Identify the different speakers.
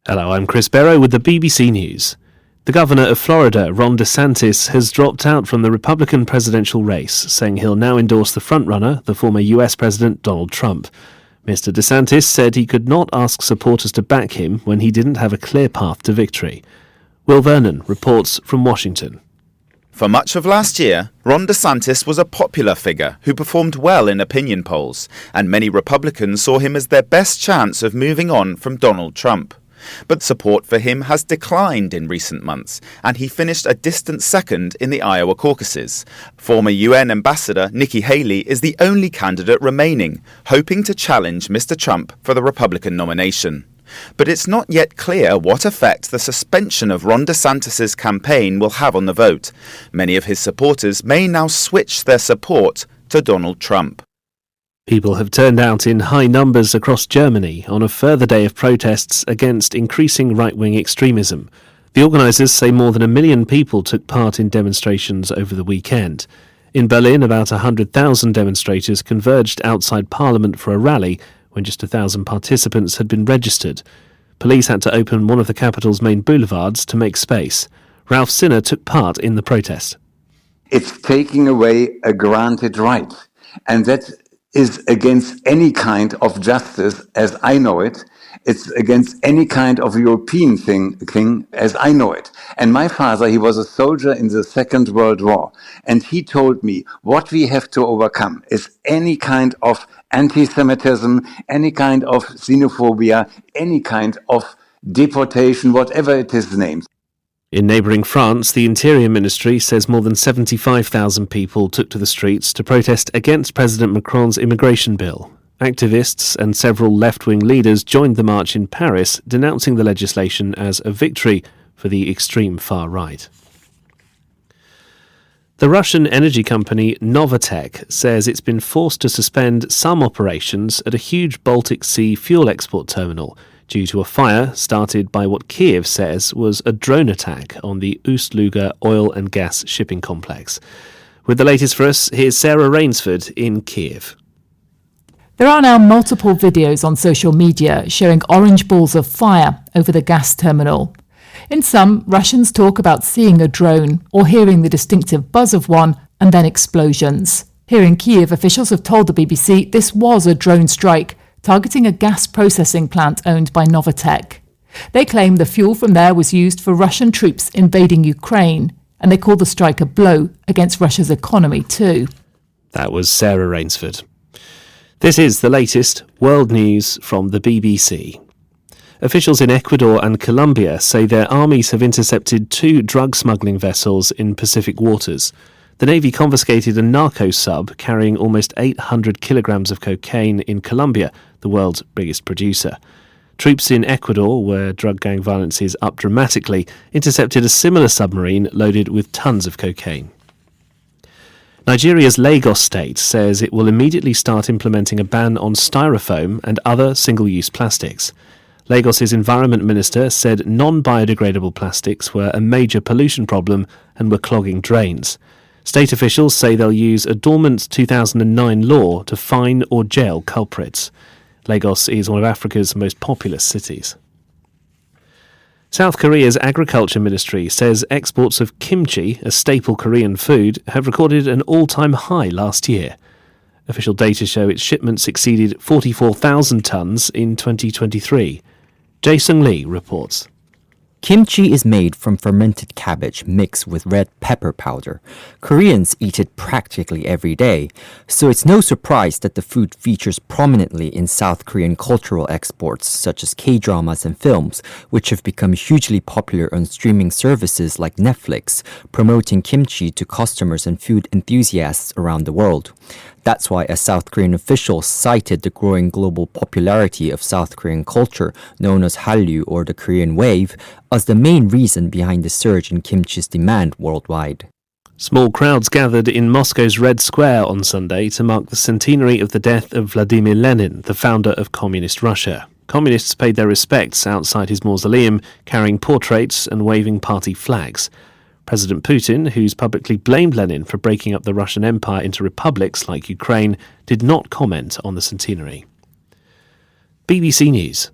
Speaker 1: Hello, I'm Chris Barrow with the BBC News. The governor of Florida, Ron DeSantis, has dropped out from the Republican presidential race, saying he'll now endorse the frontrunner, the former US President Donald Trump. Mr. DeSantis said he could not ask supporters to back him when he didn't have a clear path to victory. Will Vernon reports from Washington.
Speaker 2: For much of last year, Ron DeSantis was a popular figure who performed well in opinion polls, and many Republicans saw him as their best chance of moving on from Donald Trump. But support for him has declined in recent months, and he finished a distant second in the Iowa caucuses. Former UN Ambassador Nikki Haley is the only candidate remaining, hoping to challenge Mr. Trump for the Republican nomination. But it's not yet clear what effect the suspension of Ron DeSantis' campaign will have on the vote. Many of his supporters may now switch their support to Donald Trump.
Speaker 1: People have turned out in high numbers across Germany on a further day of protests against increasing right-wing extremism. The organisers say more than 1 million people took part in demonstrations over the weekend. In Berlin, about 100,000 demonstrators converged outside Parliament for a rally when just 1,000 participants had been registered. Police had to open one of the capital's main boulevards to make space. Ralph Sinner took part in the protest.
Speaker 3: It's taking away a granted right, and that is against any kind of justice as I know it. It's against any kind of European thing as I know it. And my father, he was a soldier in the Second World War. And he told me what we have to overcome is any kind of anti-Semitism, any kind of xenophobia, any kind of deportation, whatever it is named.
Speaker 1: In neighbouring France, the Interior Ministry says more than 75,000 people took to the streets to protest against President Macron's immigration bill. Activists and several left-wing leaders joined the march in Paris, denouncing the legislation as a victory for the extreme far right. The Russian energy company Novatek says it's been forced to suspend some operations at a huge Baltic Sea fuel export terminal due to a fire started by what Kiev says was a drone attack on the Ust-Luga oil and gas shipping complex. With the latest for us, here's Sarah Rainsford in Kiev.
Speaker 4: There are now multiple videos on social media showing orange balls of fire over the gas terminal. In some, Russians talk about seeing a drone or hearing the distinctive buzz of one and then explosions. Here in Kiev, officials have told the BBC this was a drone strike targeting a gas processing plant owned by Novatek. They claim the fuel from there was used for Russian troops invading Ukraine, and they call the strike a blow against Russia's economy too.
Speaker 1: That was Sarah Rainsford. This is the latest world news from the BBC. Officials in Ecuador and Colombia say their armies have intercepted 2 drug smuggling vessels in Pacific waters. The Navy confiscated a narco sub carrying almost 800 kilograms of cocaine in Colombia, the world's biggest producer. Troops in Ecuador, where drug gang violence is up dramatically, intercepted a similar submarine loaded with tons of cocaine. Nigeria's Lagos state says it will immediately start implementing a ban on styrofoam and other single-use plastics. Lagos's Environment Minister said non-biodegradable plastics were a major pollution problem and were clogging drains. State officials say they'll use a dormant 2009 law to fine or jail culprits. Lagos is one of Africa's most populous cities. South Korea's Agriculture Ministry says exports of kimchi, a staple Korean food, have recorded an all-time high last year. Official data show its shipments exceeded 44,000 tonnes in 2023. Jason Lee reports.
Speaker 5: Kimchi is made from fermented cabbage mixed with red pepper powder. Koreans eat it practically every day, so it's no surprise that the food features prominently in South Korean cultural exports such as K-dramas and films, which have become hugely popular on streaming services like Netflix, promoting kimchi to customers and food enthusiasts around the world. That's why a South Korean official cited the growing global popularity of South Korean culture, known as Hallyu or the Korean Wave, as the main reason behind the surge in kimchi's demand worldwide.
Speaker 1: Small crowds gathered in Moscow's Red Square on Sunday to mark the centenary of the death of Vladimir Lenin, the founder of Communist Russia. Communists paid their respects outside his mausoleum, carrying portraits and waving party flags. President Putin, who's publicly blamed Lenin for breaking up the Russian Empire into republics like Ukraine, did not comment on the centenary. BBC News.